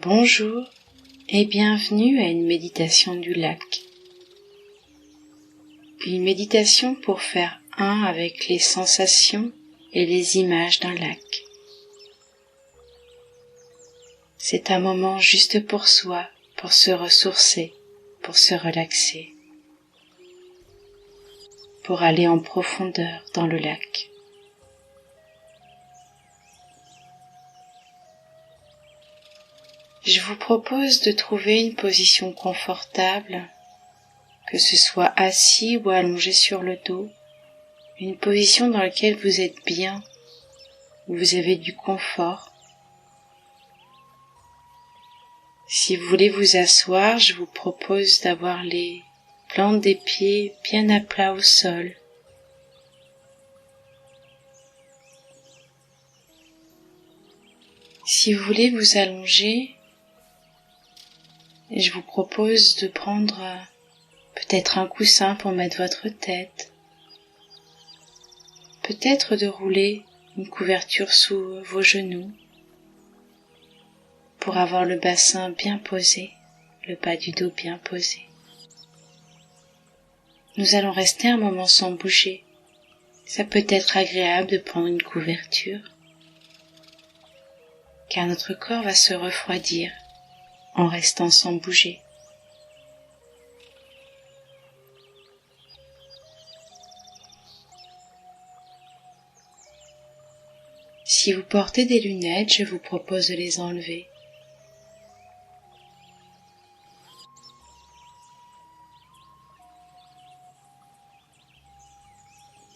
Bonjour et bienvenue à une méditation du lac. Une méditation pour faire un avec les sensations et les images d'un lac. C'est un moment juste pour soi, pour se ressourcer, pour se relaxer, pour aller en profondeur dans le lac. Je vous propose de trouver une position confortable, que ce soit assis ou allongé sur le dos, une position dans laquelle vous êtes bien, où vous avez du confort. Si vous voulez vous asseoir, je vous propose d'avoir les plantes des pieds bien à plat au sol. Si vous voulez vous allonger, je vous propose de prendre peut-être un coussin pour mettre votre tête, peut-être de rouler une couverture sous vos genoux pour avoir le bassin bien posé, le bas du dos bien posé. Nous allons rester un moment sans bouger. Ça peut être agréable de prendre une couverture, car notre corps va se refroidir en restant sans bouger. Si vous portez des lunettes, je vous propose de les enlever.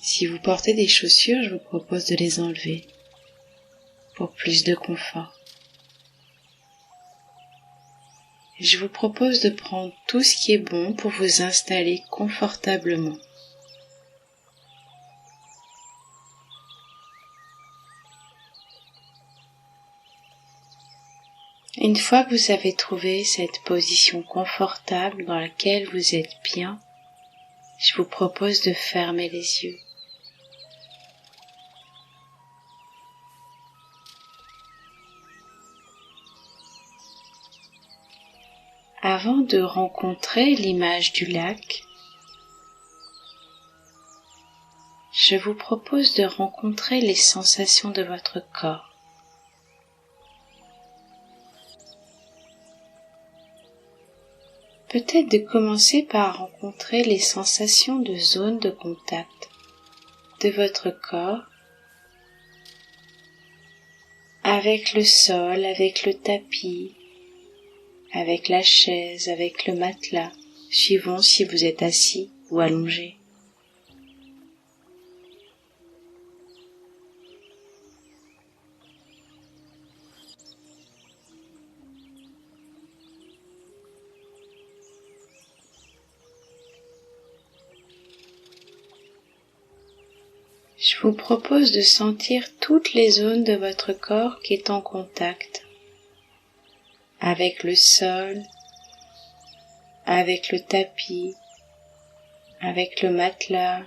Si vous portez des chaussures, je vous propose de les enlever pour plus de confort. Je vous propose de prendre tout ce qui est bon pour vous installer confortablement. Une fois que vous avez trouvé cette position confortable dans laquelle vous êtes bien, je vous propose de fermer les yeux. Avant de rencontrer l'image du lac, je vous propose de rencontrer les sensations de votre corps. Peut-être de commencer par rencontrer les sensations de zone de contact de votre corps avec le sol, avec le tapis, avec la chaise, avec le matelas, suivant si vous êtes assis ou allongé. Je vous propose de sentir toutes les zones de votre corps qui est en contact avec le sol, avec le tapis, avec le matelas,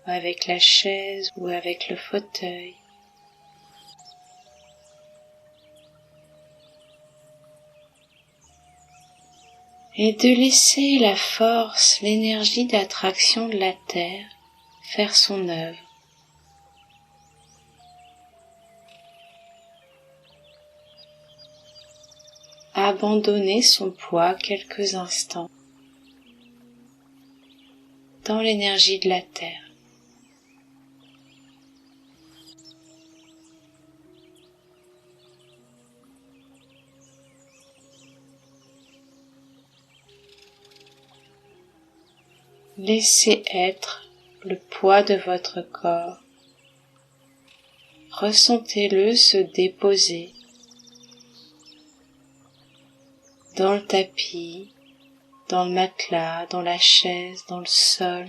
avec la chaise ou avec le fauteuil. Et de laisser la force, l'énergie d'attraction de la terre faire son œuvre. Abandonner son poids quelques instants dans l'énergie de la terre. Laissez être le poids de votre corps. Ressentez-le se déposer dans le tapis, dans le matelas, dans la chaise, dans le sol.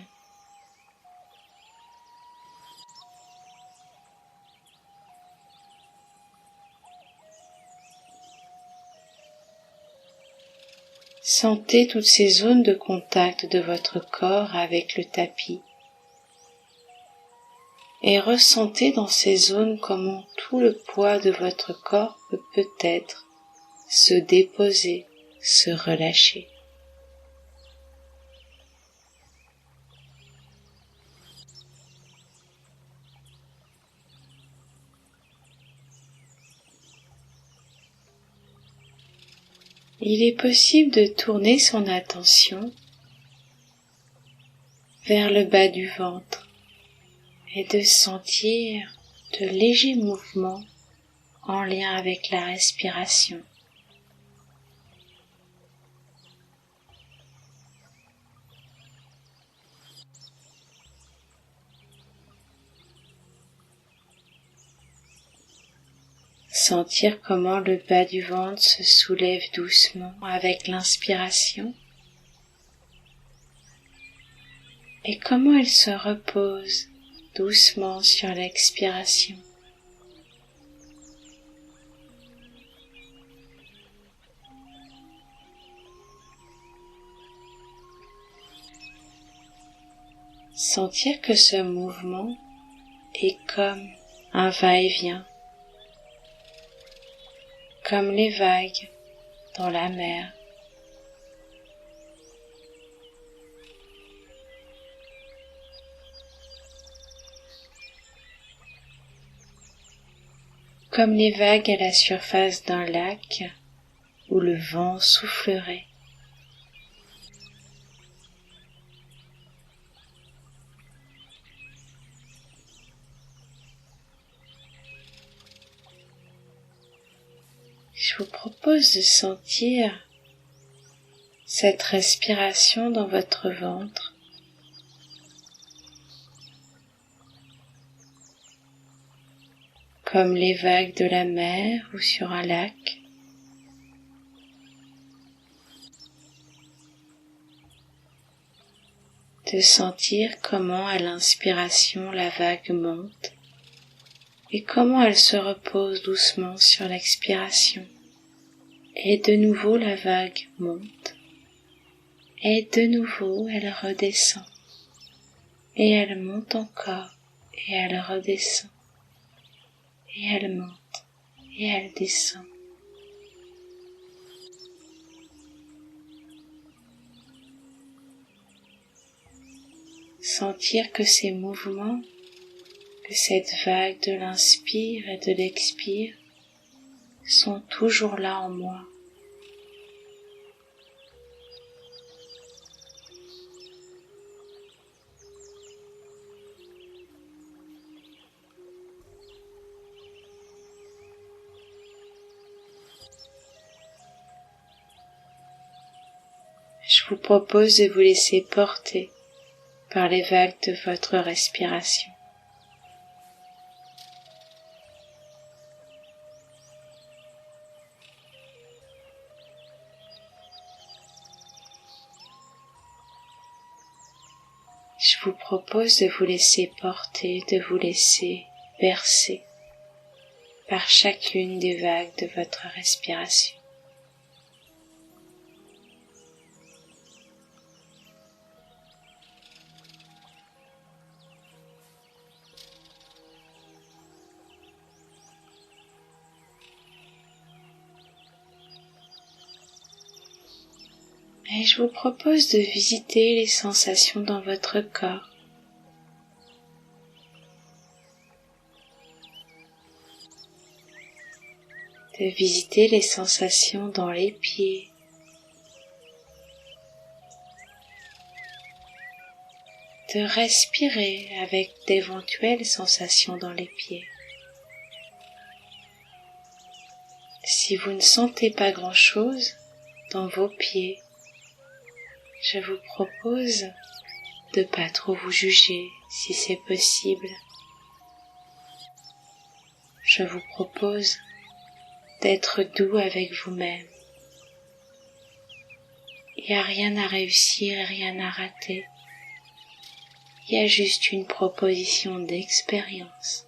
Sentez toutes ces zones de contact de votre corps avec le tapis et ressentez dans ces zones comment tout le poids de votre corps peut peut-être se déposer, se relâcher. Il est possible de tourner son attention vers le bas du ventre et de sentir de légers mouvements en lien avec la respiration. Sentir comment le bas du ventre se soulève doucement avec l'inspiration et comment il se repose doucement sur l'expiration. Sentir que ce mouvement est comme un va-et-vient, comme les vagues dans la mer. Comme les vagues à la surface d'un lac où le vent soufflerait. Je vous propose de sentir cette respiration dans votre ventre. Comme les vagues de la mer ou sur un lac. De sentir comment à l'inspiration la vague monte et comment elle se repose doucement sur l'expiration. Et de nouveau la vague monte et de nouveau elle redescend et elle monte encore et elle redescend et elle monte et elle descend. Sentir que ces mouvements, que cette vague de l'inspire et de l'expire sont toujours là en moi. Je vous propose de vous laisser porter par les vagues de votre respiration. Je vous propose de vous laisser porter, de vous laisser bercer par chacune des vagues de votre respiration. Et je vous propose de visiter les sensations dans votre corps. De visiter les sensations dans les pieds. De respirer avec d'éventuelles sensations dans les pieds. Si vous ne sentez pas grand-chose dans vos pieds, je vous propose de pas trop vous juger si c'est possible. Je vous propose d'être doux avec vous-même. Il n'y a rien à réussir et rien à rater. Il y a juste une proposition d'expérience.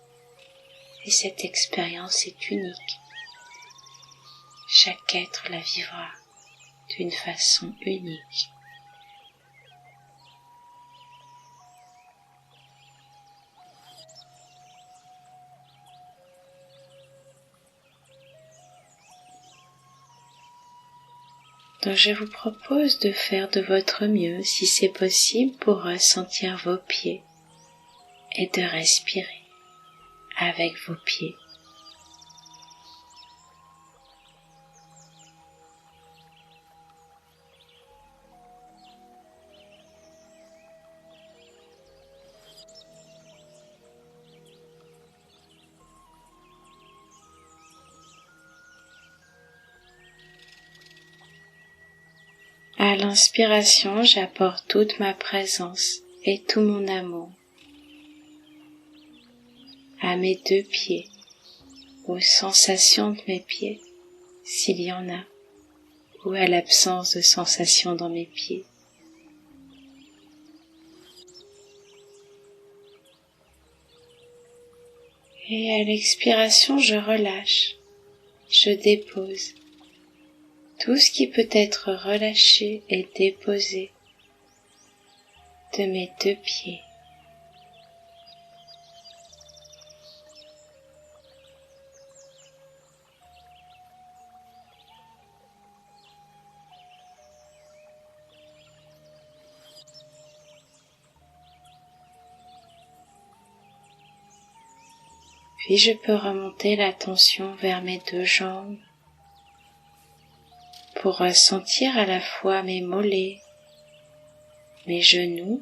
Et cette expérience est unique. Chaque être la vivra d'une façon unique. Donc je vous propose de faire de votre mieux, si c'est possible, pour ressentir vos pieds et de respirer avec vos pieds. À l'inspiration, j'apporte toute ma présence et tout mon amour à mes deux pieds, aux sensations de mes pieds, s'il y en a, ou à l'absence de sensations dans mes pieds. Et à l'expiration, je relâche, je dépose. Tout ce qui peut être relâché et déposé de mes deux pieds. Puis je peux remonter l'attention vers mes deux jambes pour ressentir à la fois mes mollets, mes genoux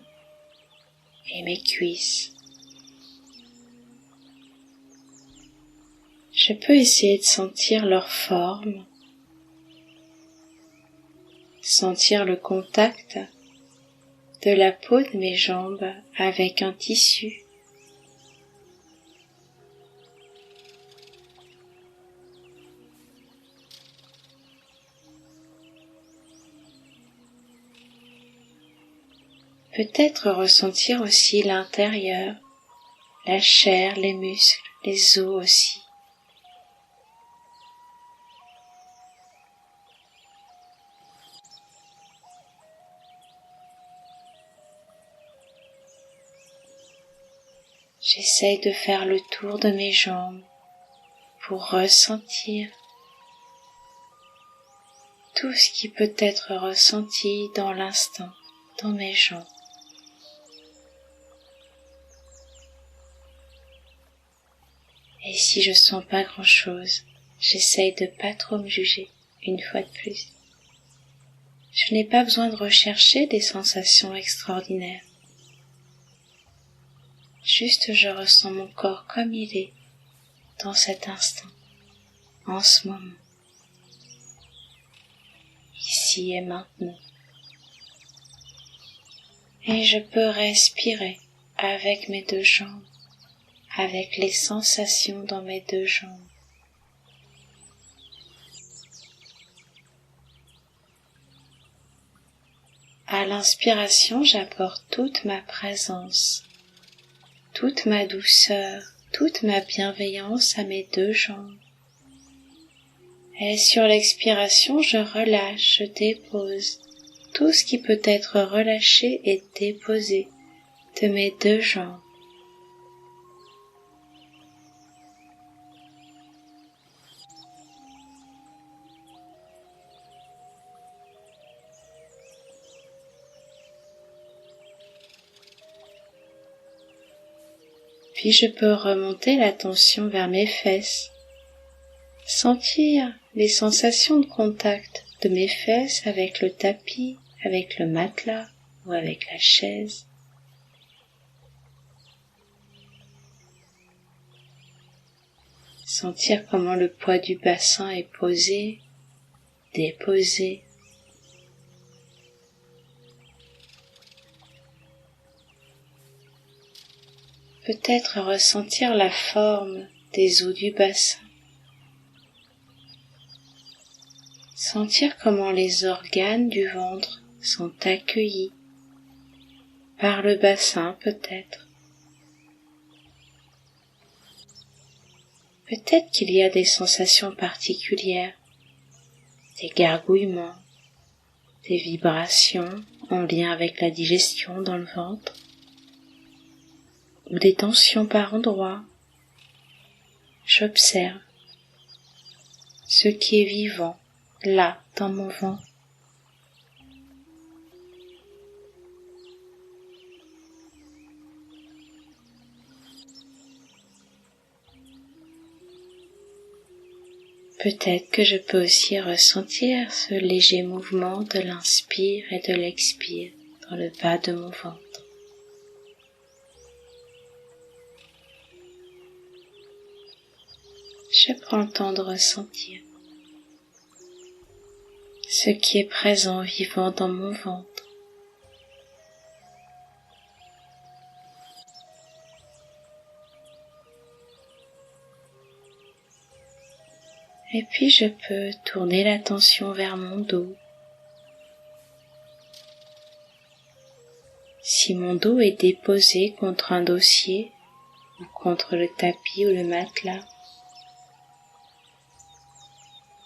et mes cuisses. Je peux essayer de sentir leur forme, sentir le contact de la peau de mes jambes avec un tissu. Peut-être ressentir aussi l'intérieur, la chair, les muscles, les os aussi. J'essaye de faire le tour de mes jambes pour ressentir tout ce qui peut être ressenti dans l'instant dans mes jambes. Et si je sens pas grand-chose, j'essaye de pas trop me juger, une fois de plus. Je n'ai pas besoin de rechercher des sensations extraordinaires. Juste je ressens mon corps comme il est, dans cet instant, en ce moment, ici et maintenant. Et je peux respirer avec mes deux jambes, avec les sensations dans mes deux jambes. À l'inspiration, j'apporte toute ma présence, toute ma douceur, toute ma bienveillance à mes deux jambes. Et sur l'expiration, je relâche, je dépose tout ce qui peut être relâché et déposé de mes deux jambes. Puis je peux remonter l'attention vers mes fesses, sentir les sensations de contact de mes fesses avec le tapis, avec le matelas ou avec la chaise. Sentir comment le poids du bassin est posé, déposé. Peut-être ressentir la forme des os du bassin. Sentir comment les organes du ventre sont accueillis par le bassin peut-être. Peut-être qu'il y a des sensations particulières, des gargouillements, des vibrations en lien avec la digestion dans le ventre, ou des tensions par endroits. J'observe ce qui est vivant là dans mon ventre. Peut-être que je peux aussi ressentir ce léger mouvement de l'inspire et de l'expire dans le bas de mon ventre. Je prends le temps de ressentir ce qui est présent, vivant dans mon ventre. Et puis je peux tourner l'attention vers mon dos. Si mon dos est déposé contre un dossier ou contre le tapis ou le matelas,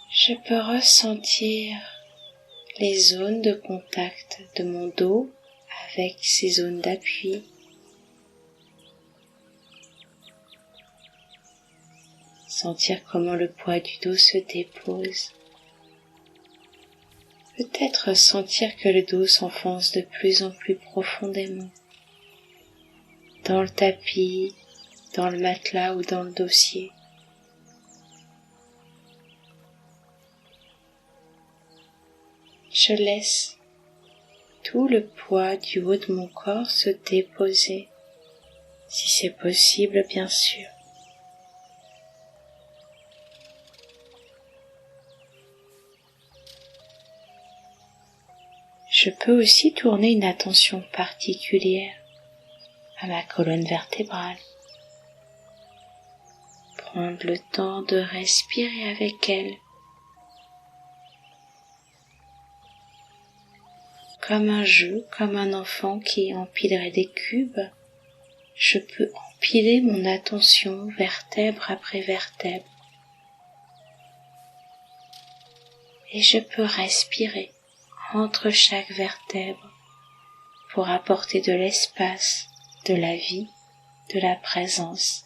je peux ressentir les zones de contact de mon dos avec ces zones d'appui. Sentir comment le poids du dos se dépose. Peut-être sentir que le dos s'enfonce de plus en plus profondément dans le tapis, dans le matelas ou dans le dossier. Je laisse tout le poids du haut de mon corps se déposer, si c'est possible bien sûr. Je peux aussi tourner une attention particulière à ma colonne vertébrale. Prendre le temps de respirer avec elle. Comme un jeu, comme un enfant qui empilerait des cubes, je peux empiler mon attention vertèbre après vertèbre. Et je peux respirer entre chaque vertèbre pour apporter de l'espace, de la vie, de la présence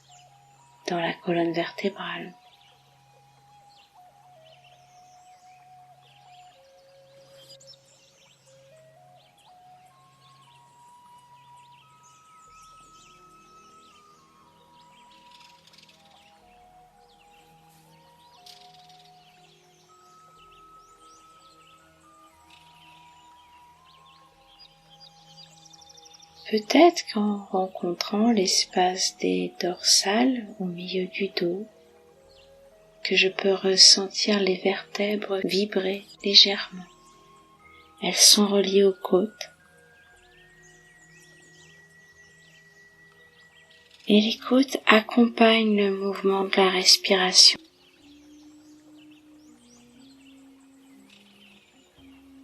dans la colonne vertébrale. Peut-être qu'en rencontrant l'espace des dorsales au milieu du dos, que je peux ressentir les vertèbres vibrer légèrement. Elles sont reliées aux côtes. Et les côtes accompagnent le mouvement de la respiration.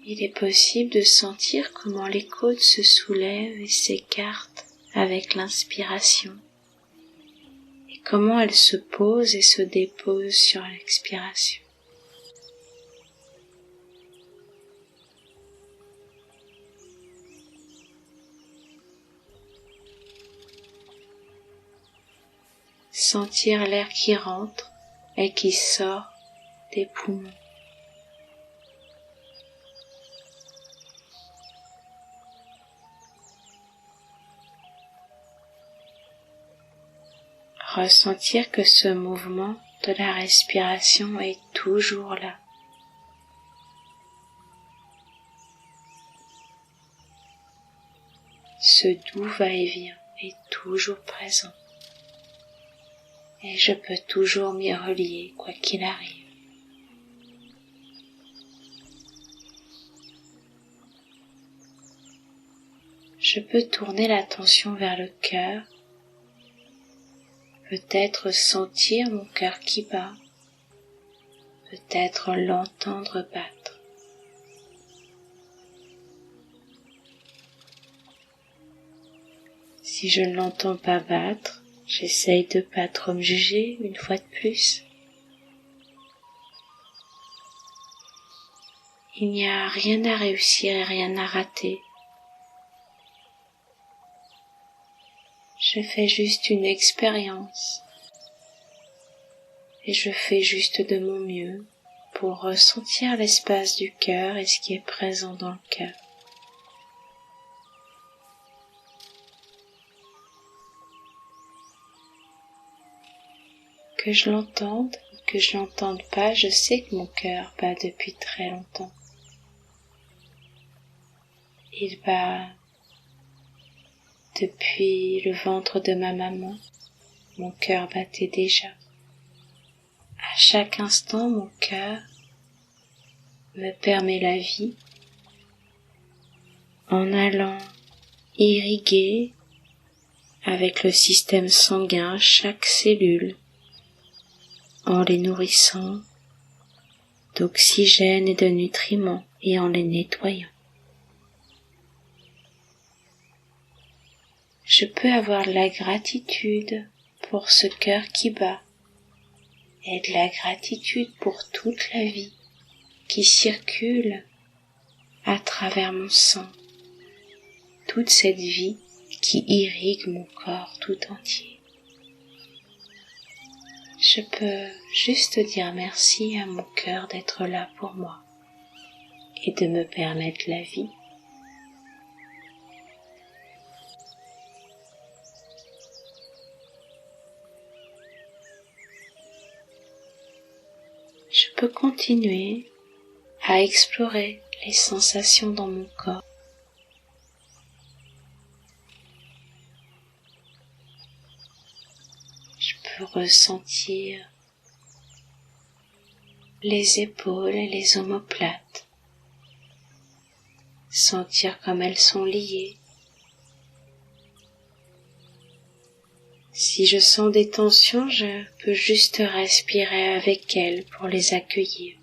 Il est possible de sentir comment les côtes se soulèvent et s'écartent avec l'inspiration et comment elles se posent et se déposent sur l'expiration. Sentir l'air qui rentre et qui sort des poumons. Ressentir que ce mouvement de la respiration est toujours là. Ce doux va-et-vient est toujours présent. Et je peux toujours m'y relier quoi qu'il arrive. Je peux tourner l'attention vers le cœur. Peut-être sentir mon cœur qui bat, peut-être l'entendre battre. Si je ne l'entends pas battre, j'essaye de pas trop me juger une fois de plus. Il n'y a rien à réussir et rien à rater. Je fais juste une expérience et je fais juste de mon mieux pour ressentir l'espace du cœur et ce qui est présent dans le cœur. Que je l'entende, que je l'entende pas, je sais que mon cœur bat depuis très longtemps. Il bat depuis le ventre de ma maman. Mon cœur battait déjà. À chaque instant, mon cœur me permet la vie en allant irriguer avec le système sanguin chaque cellule, en les nourrissant d'oxygène et de nutriments et en les nettoyant. Je peux avoir de la gratitude pour ce cœur qui bat et de la gratitude pour toute la vie qui circule à travers mon sang, toute cette vie qui irrigue mon corps tout entier. Je peux juste dire merci à mon cœur d'être là pour moi et de me permettre la vie. Je peux continuer à explorer les sensations dans mon corps. Je peux ressentir les épaules et les omoplates, sentir comme elles sont liées. Si je sens des tensions, je peux juste respirer avec elles pour les accueillir.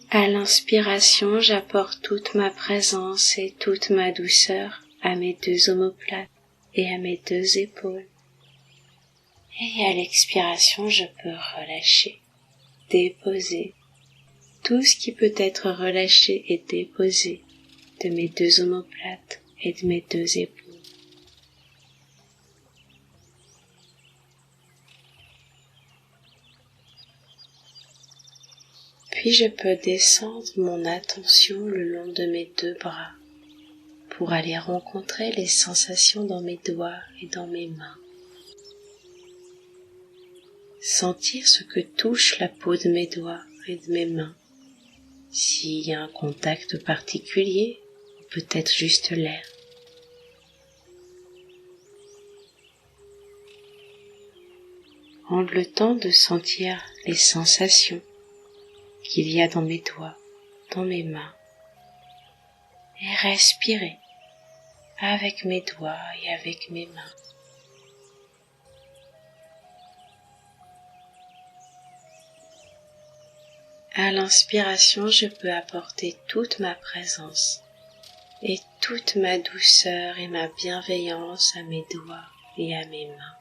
À l'inspiration, j'apporte toute ma présence et toute ma douceur à mes deux omoplates et à mes deux épaules. Et à l'expiration, je peux relâcher, déposer tout ce qui peut être relâché et déposé de mes deux omoplates et de mes deux épaules. Puis je peux descendre mon attention le long de mes deux bras pour aller rencontrer les sensations dans mes doigts et dans mes mains. Sentir ce que touche la peau de mes doigts et de mes mains. S'il y a un contact particulier, ou peut-être juste l'air. Prendre le temps de sentir les sensations qu'il y a dans mes doigts, dans mes mains, et respirer avec mes doigts et avec mes mains. À l'inspiration, je peux apporter toute ma présence et toute ma douceur et ma bienveillance à mes doigts et à mes mains.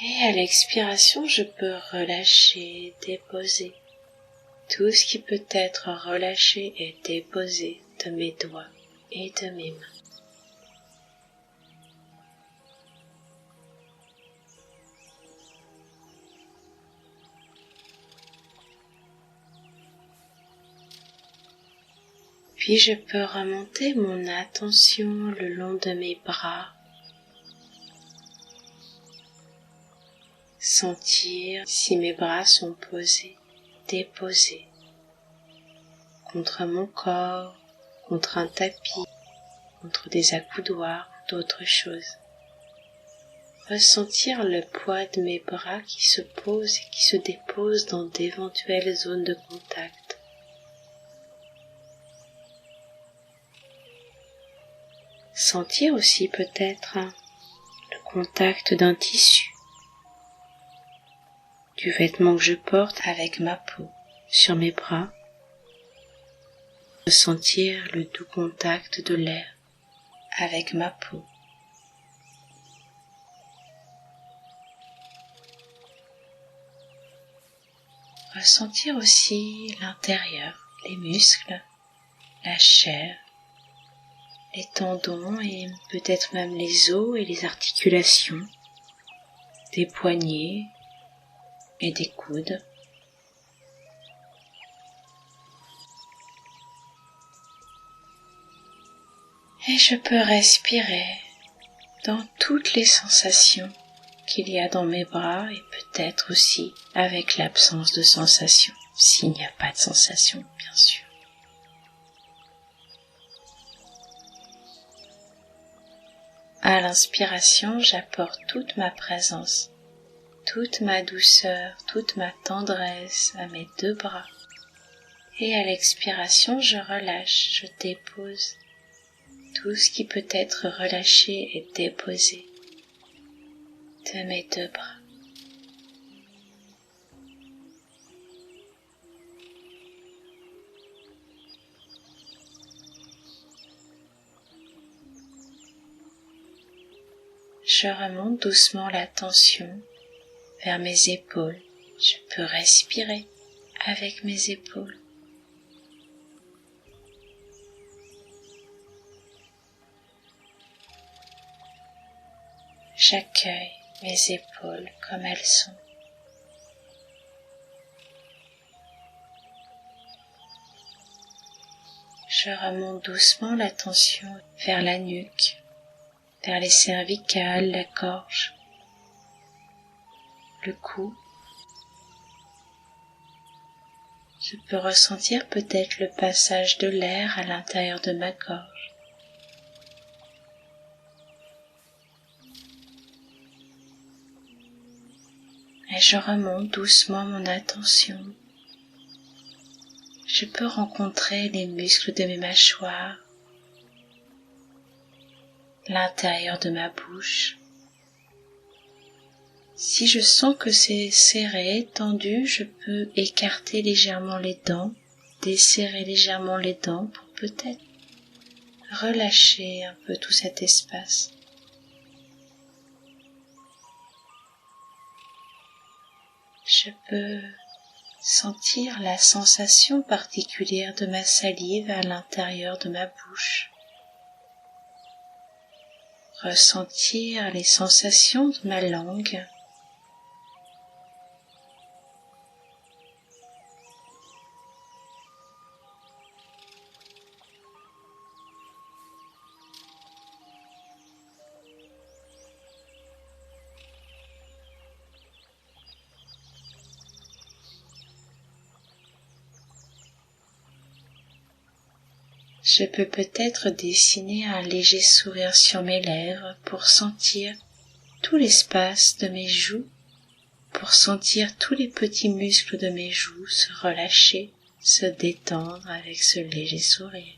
Et à l'expiration, je peux relâcher, déposer tout ce qui peut être relâché et déposé de mes doigts et de mes mains. Puis je peux remonter mon attention le long de mes bras, sentir si mes bras sont posés, déposés contre mon corps, contre un tapis, contre des accoudoirs ou d'autres choses. Ressentir le poids de mes bras qui se posent et qui se déposent dans d'éventuelles zones de contact. Sentir aussi peut-être le contact d'un tissu, du vêtement que je porte avec ma peau sur mes bras. Ressentir le doux contact de l'air avec ma peau. Ressentir aussi l'intérieur, les muscles, la chair, les tendons et peut-être même les os et les articulations, des poignets et des coudes. Et je peux respirer dans toutes les sensations qu'il y a dans mes bras et peut-être aussi avec l'absence de sensation, s'il n'y a pas de sensation, bien sûr. À l'inspiration, j'apporte toute ma présence, toute ma douceur, toute ma tendresse à mes deux bras. Et à l'expiration, je relâche, je dépose tout ce qui peut être relâché et déposé de mes deux bras. Je remonte doucement la tension vers mes épaules. Je peux respirer avec mes épaules. J'accueille mes épaules comme elles sont. Je remonte doucement la tension vers la nuque, vers les cervicales, la gorge, le cou. Je peux ressentir peut-être le passage de l'air à l'intérieur de ma gorge. Et je remonte doucement mon attention. Je peux rencontrer les muscles de mes mâchoires, l'intérieur de ma bouche. Si je sens que c'est serré, tendu, je peux écarter légèrement les dents, desserrer légèrement les dents pour peut-être relâcher un peu tout cet espace. Je peux sentir la sensation particulière de ma salive à l'intérieur de ma bouche. Ressentir les sensations de ma langue. Je peux peut-être dessiner un léger sourire sur mes lèvres pour sentir tout l'espace de mes joues, pour sentir tous les petits muscles de mes joues se relâcher, se détendre avec ce léger sourire.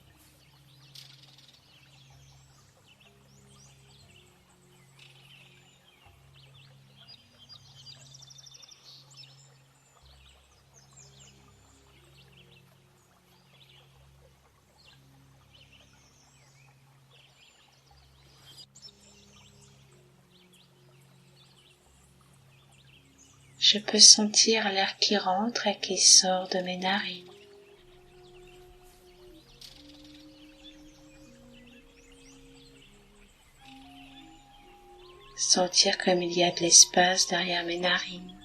Je peux sentir l'air qui rentre et qui sort de mes narines. Sentir comme il y a de l'espace derrière mes narines.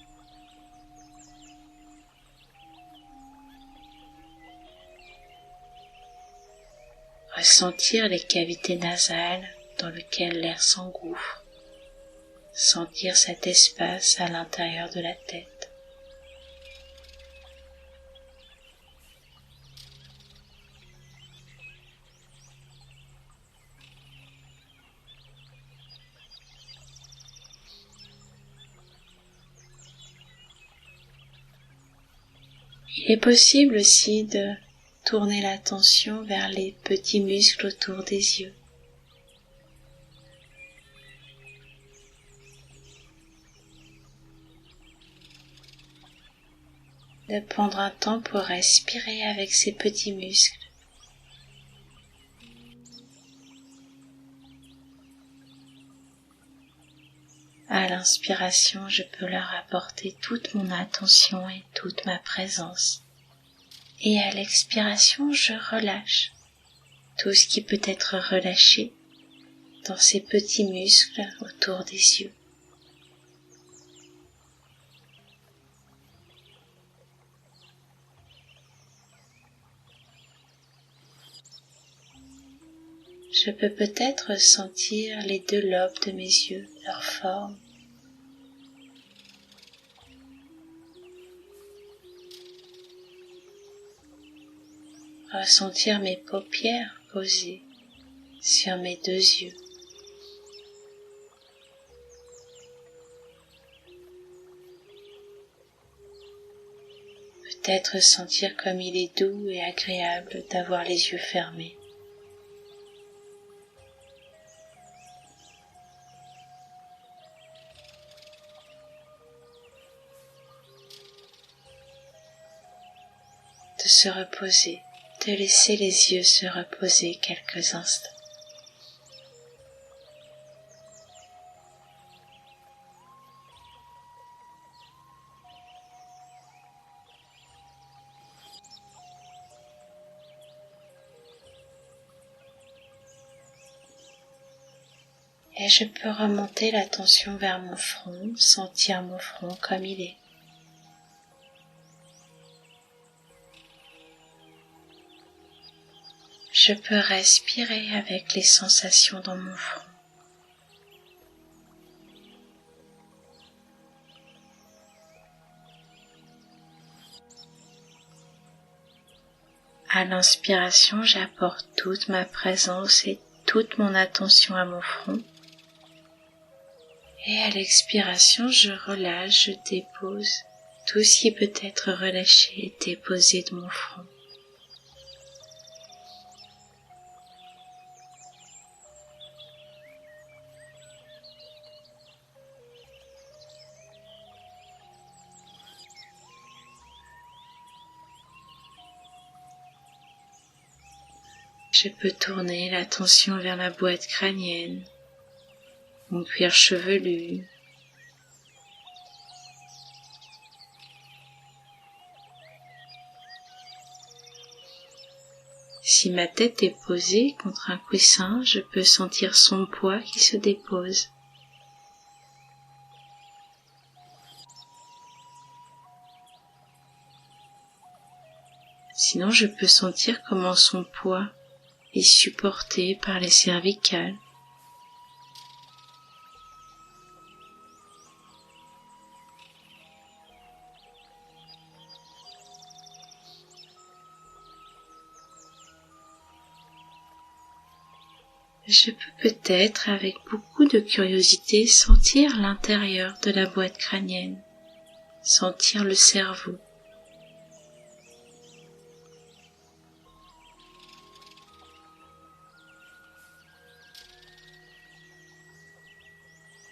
Ressentir les cavités nasales dans lesquelles l'air s'engouffre. Sentir cet espace à l'intérieur de la tête. Il est possible aussi de tourner l'attention vers les petits muscles autour des yeux. De prendre un temps pour respirer avec ces petits muscles. À l'inspiration, je peux leur apporter toute mon attention et toute ma présence. Et à l'expiration, je relâche tout ce qui peut être relâché dans ces petits muscles autour des yeux. Je peux peut-être sentir les 2 lobes de mes yeux, leur forme. Ressentir mes paupières posées sur mes 2 yeux. Peut-être sentir comme il est doux et agréable d'avoir les yeux fermés. De se reposer, de laisser les yeux se reposer quelques instants. Et je peux remonter l'attention vers mon front, sentir mon front comme il est. Je peux respirer avec les sensations dans mon front. À l'inspiration, j'apporte toute ma présence et toute mon attention à mon front. Et à l'expiration, je relâche, je dépose tout ce qui peut être relâché et déposé de mon front. Je peux tourner l'attention vers ma boîte crânienne, mon cuir chevelu, si ma tête est posée contre un coussin, je peux sentir son poids qui se dépose. Sinon, je peux sentir comment son poids est supporté par les cervicales. Je peux peut-être, avec beaucoup de curiosité, sentir l'intérieur de la boîte crânienne, sentir le cerveau.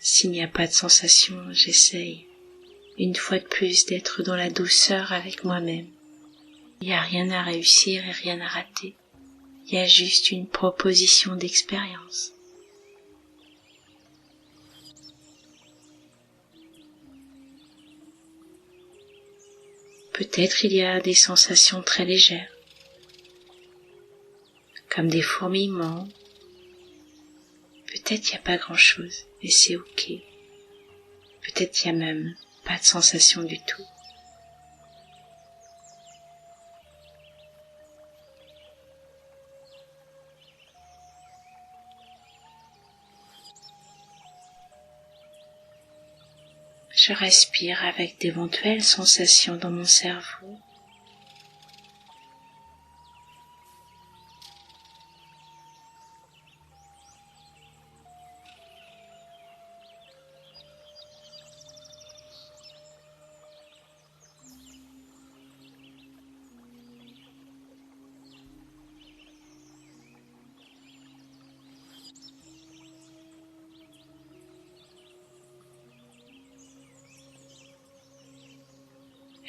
S'il n'y a pas de sensation, j'essaye, une fois de plus, d'être dans la douceur avec moi-même. Il n'y a rien à réussir et rien à rater. Il y a juste une proposition d'expérience. Peut-être il y a des sensations très légères, comme des fourmillements. Peut-être il n'y a pas grand-chose, et c'est ok. Peut-être il n'y a même pas de sensation du tout. Je respire avec d'éventuelles sensations dans mon cerveau.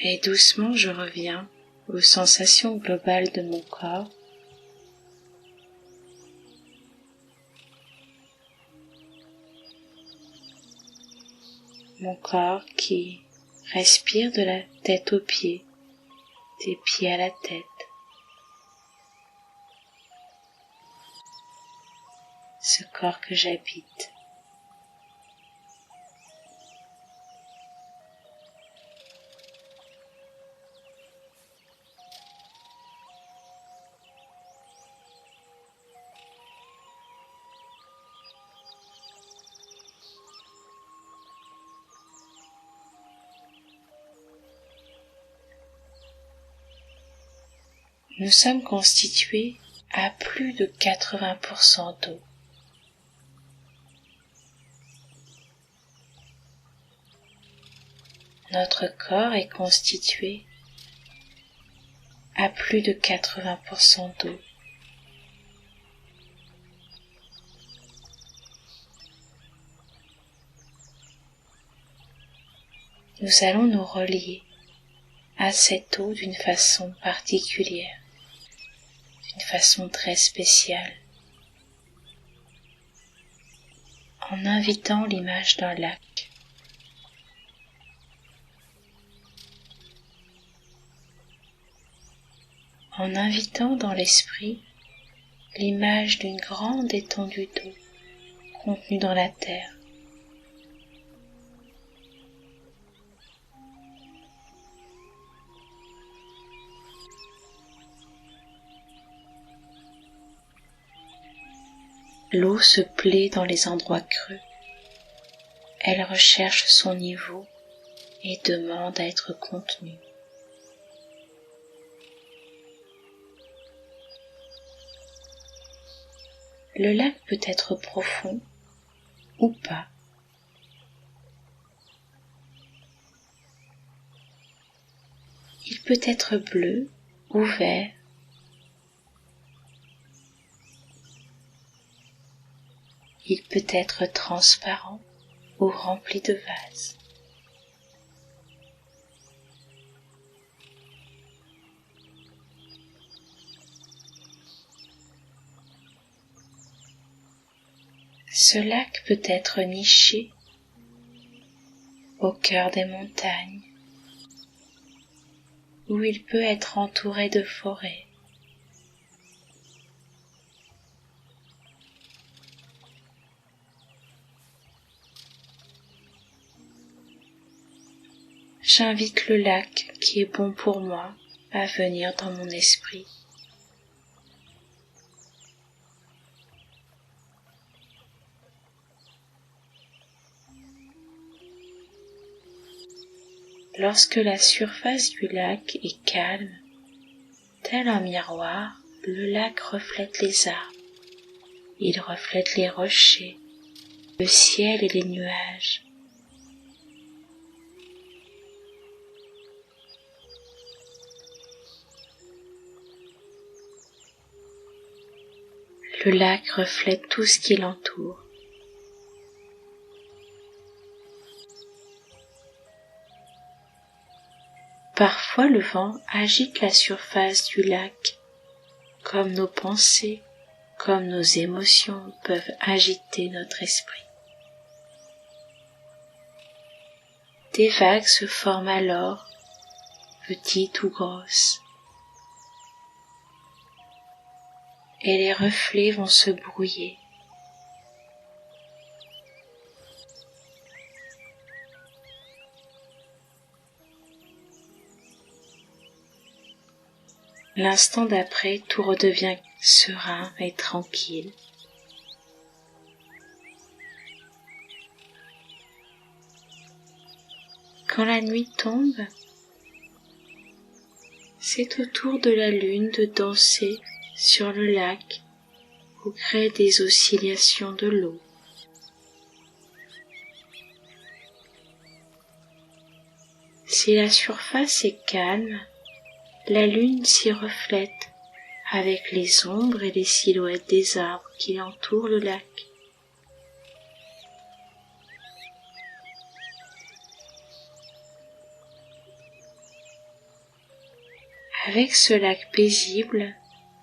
Et doucement, je reviens aux sensations globales de mon corps. Mon corps qui respire de la tête aux pieds, des pieds à la tête. Ce corps que j'habite. Nous sommes constitués à plus de 80% d'eau. Notre corps est constitué à plus de 80% d'eau. Nous allons nous relier à cette eau d'une façon particulière, d'une façon très spéciale, en invitant l'image d'un lac. En invitant dans l'esprit l'image d'une grande étendue d'eau contenue dans la terre. L'eau se plaît dans les endroits creux. Elle recherche son niveau et demande à être contenue. Le lac peut être profond ou pas. Il peut être bleu ou vert. Il peut être transparent ou rempli de vases. Ce lac peut être niché au cœur des montagnes, où il peut être entouré de forêts. J'invite le lac qui est bon pour moi à venir dans mon esprit. Lorsque la surface du lac est calme, tel un miroir, le lac reflète les arbres. Il reflète les rochers, le ciel et les nuages. Le lac reflète tout ce qui l'entoure. Parfois le vent agite la surface du lac, comme nos pensées, comme nos émotions peuvent agiter notre esprit. Des vagues se forment alors, petites ou grosses, et les reflets vont se brouiller. L'instant d'après, tout redevient serein et tranquille. Quand la nuit tombe, c'est au tour de la lune de danser sur le lac au gré des oscillations de l'eau. Si la surface est calme, la lune s'y reflète avec les ombres et les silhouettes des arbres qui entourent le lac. Avec ce lac paisible,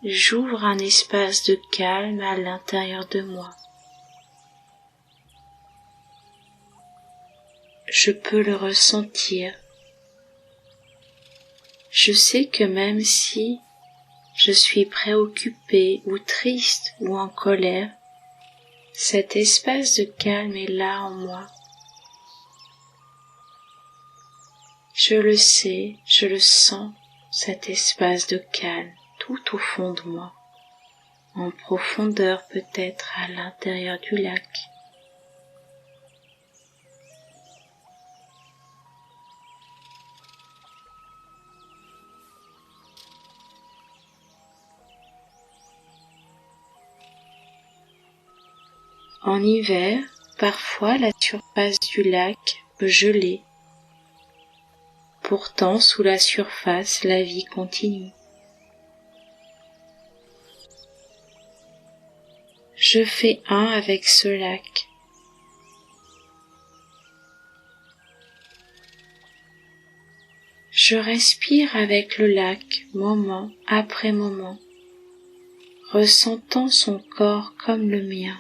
j'ouvre un espace de calme à l'intérieur de moi. Je peux le ressentir. Je sais que même si je suis préoccupé ou triste ou en colère, cet espace de calme est là en moi. Je le sais, je le sens, cet espace de calme tout au fond de moi, en profondeur peut-être à l'intérieur du lac. En hiver, parfois la surface du lac peut geler. Pourtant, sous la surface, la vie continue. Je fais un avec ce lac. Je respire avec le lac moment après moment, ressentant son corps comme le mien.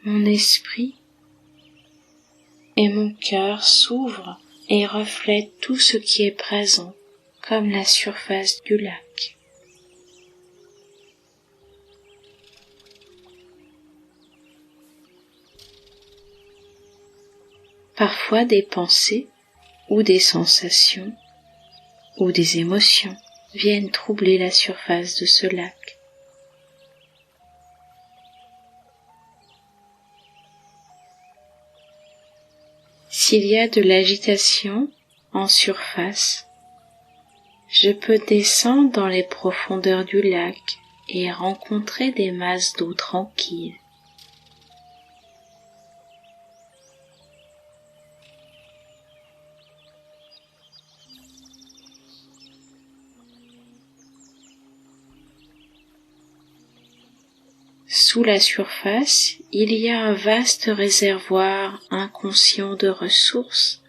Mon esprit et mon cœur s'ouvrent et reflètent tout ce qui est présent, comme la surface du lac. Parfois des pensées ou des sensations ou des émotions viennent troubler la surface de ce lac. S'il y a de l'agitation en surface, je peux descendre dans les profondeurs du lac et rencontrer des masses d'eau tranquilles. Sous la surface, il y a un vaste réservoir inconscient de ressources.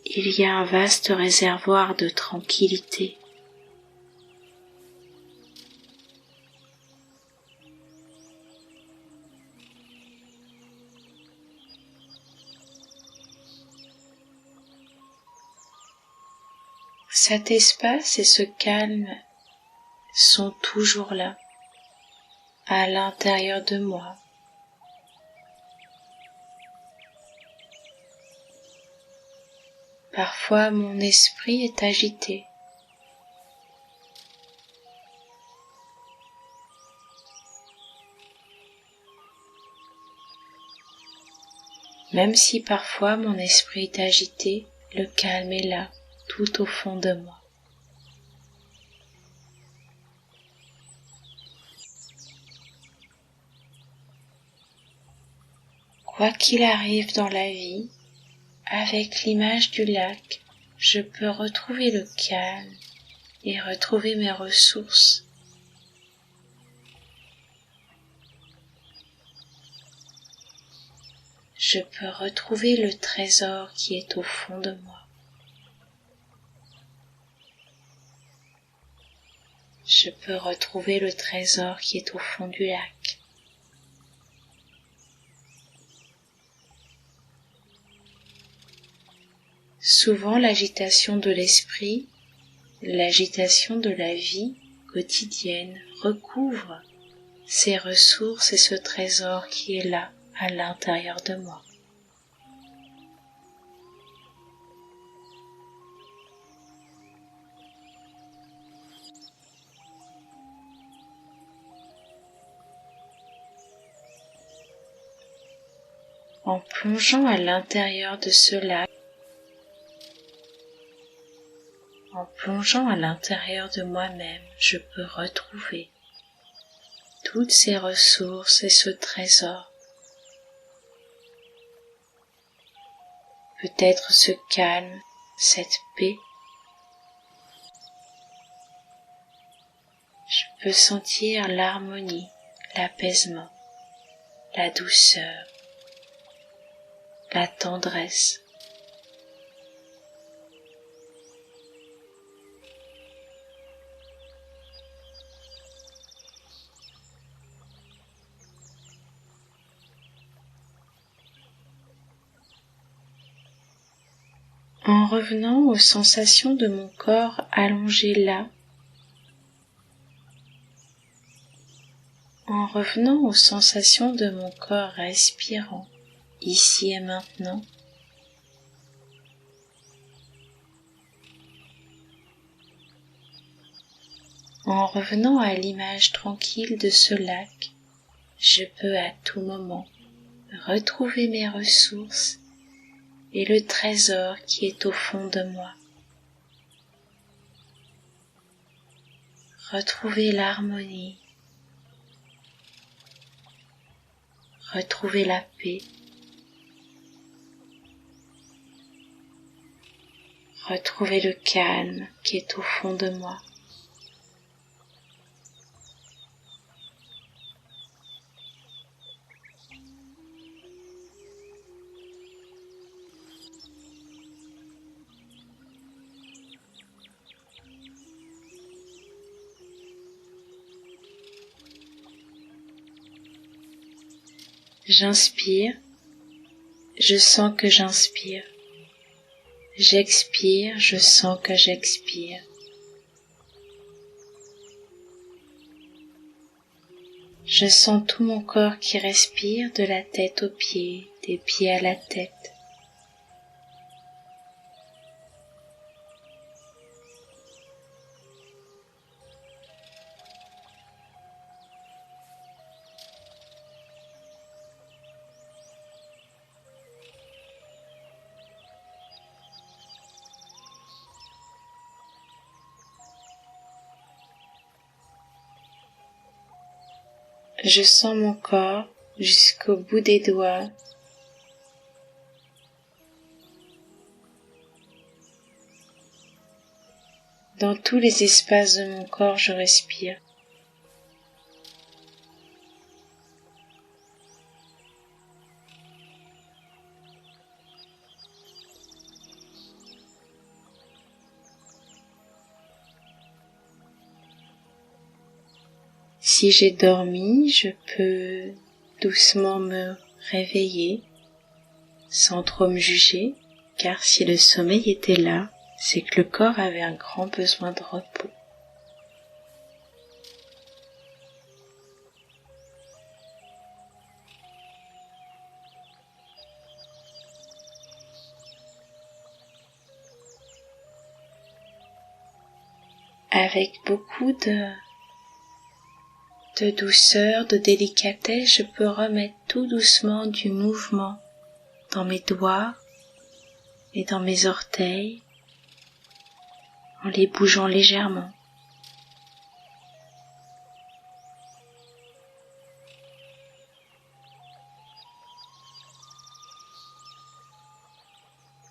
Il y a un vaste réservoir de tranquillité. Cet espace et ce calme sont toujours là, à l'intérieur de moi. Parfois mon esprit est agité. Même si parfois mon esprit est agité, le calme est là, tout au fond de moi. Quoi qu'il arrive dans la vie, avec l'image du lac, je peux retrouver le calme et retrouver mes ressources. Je peux retrouver le trésor qui est au fond de moi. Je peux retrouver le trésor qui est au fond du lac. Souvent l'agitation de l'esprit, l'agitation de la vie quotidienne recouvre ces ressources et ce trésor qui est là à l'intérieur de moi. En plongeant à l'intérieur de ce lac, en plongeant à l'intérieur de moi-même, je peux retrouver toutes ces ressources et ce trésor. Peut-être ce calme, cette paix. Je peux sentir l'harmonie, l'apaisement, la douceur, la tendresse. En revenant aux sensations de mon corps allongé là, en revenant aux sensations de mon corps respirant ici et maintenant, en revenant à l'image tranquille de ce lac, je peux à tout moment retrouver mes ressources et le trésor qui est au fond de moi. retrouvez l'harmonie, retrouvez la paix, retrouvez le calme qui est au fond de moi. J'inspire, je sens que j'inspire. J'expire, je sens que j'expire. Je sens tout mon corps qui respire de la tête aux pieds, des pieds à la tête. Je sens mon corps jusqu'au bout des doigts. Dans tous les espaces de mon corps, je respire. Si j'ai dormi, je peux doucement me réveiller sans trop me juger, car si le sommeil était là, c'est que le corps avait un grand besoin de repos. Avec beaucoup de douceur, de délicatesse, je peux remettre tout doucement du mouvement dans mes doigts et dans mes orteils en les bougeant légèrement.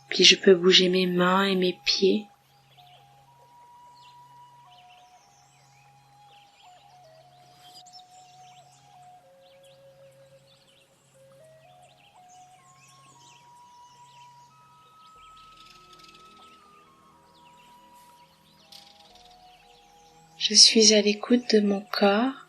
Puis je peux bouger mes mains et mes pieds. Je suis à l'écoute de mon corps.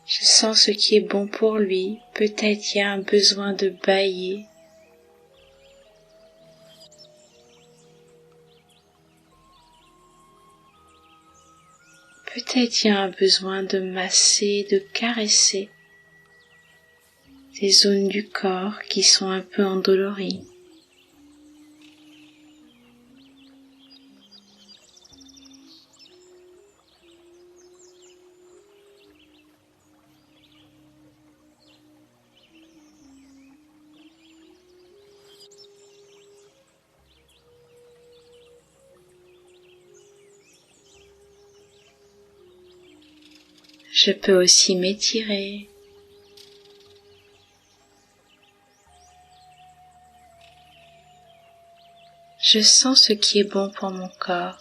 Je sens ce qui est bon pour lui. Peut-être il y a un besoin de bâiller. Peut-être il y a un besoin de masser, de caresser des zones du corps qui sont un peu endolories. Je peux aussi m'étirer. Je sens ce qui est bon pour mon corps.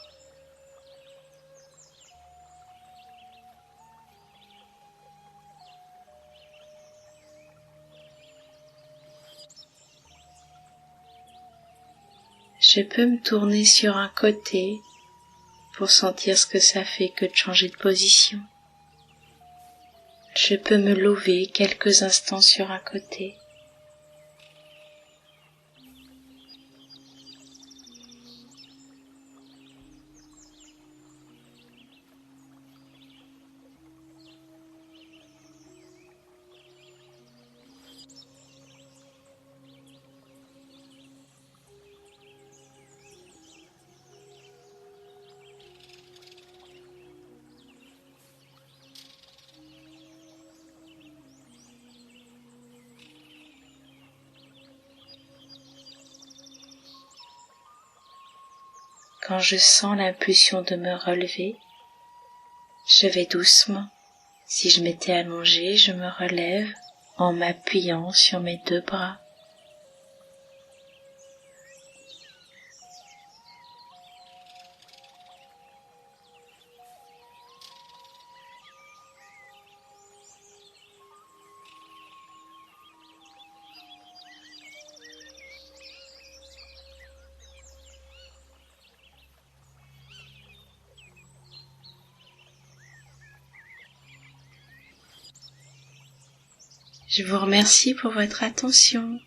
Je peux me tourner sur un côté pour sentir ce que ça fait que de changer de position. Je peux me lever quelques instants sur un côté. quand je sens l'impulsion de me relever, je vais doucement. Si je m'étais allongée, je me relève en m'appuyant sur mes 2 bras. Je vous remercie pour votre attention.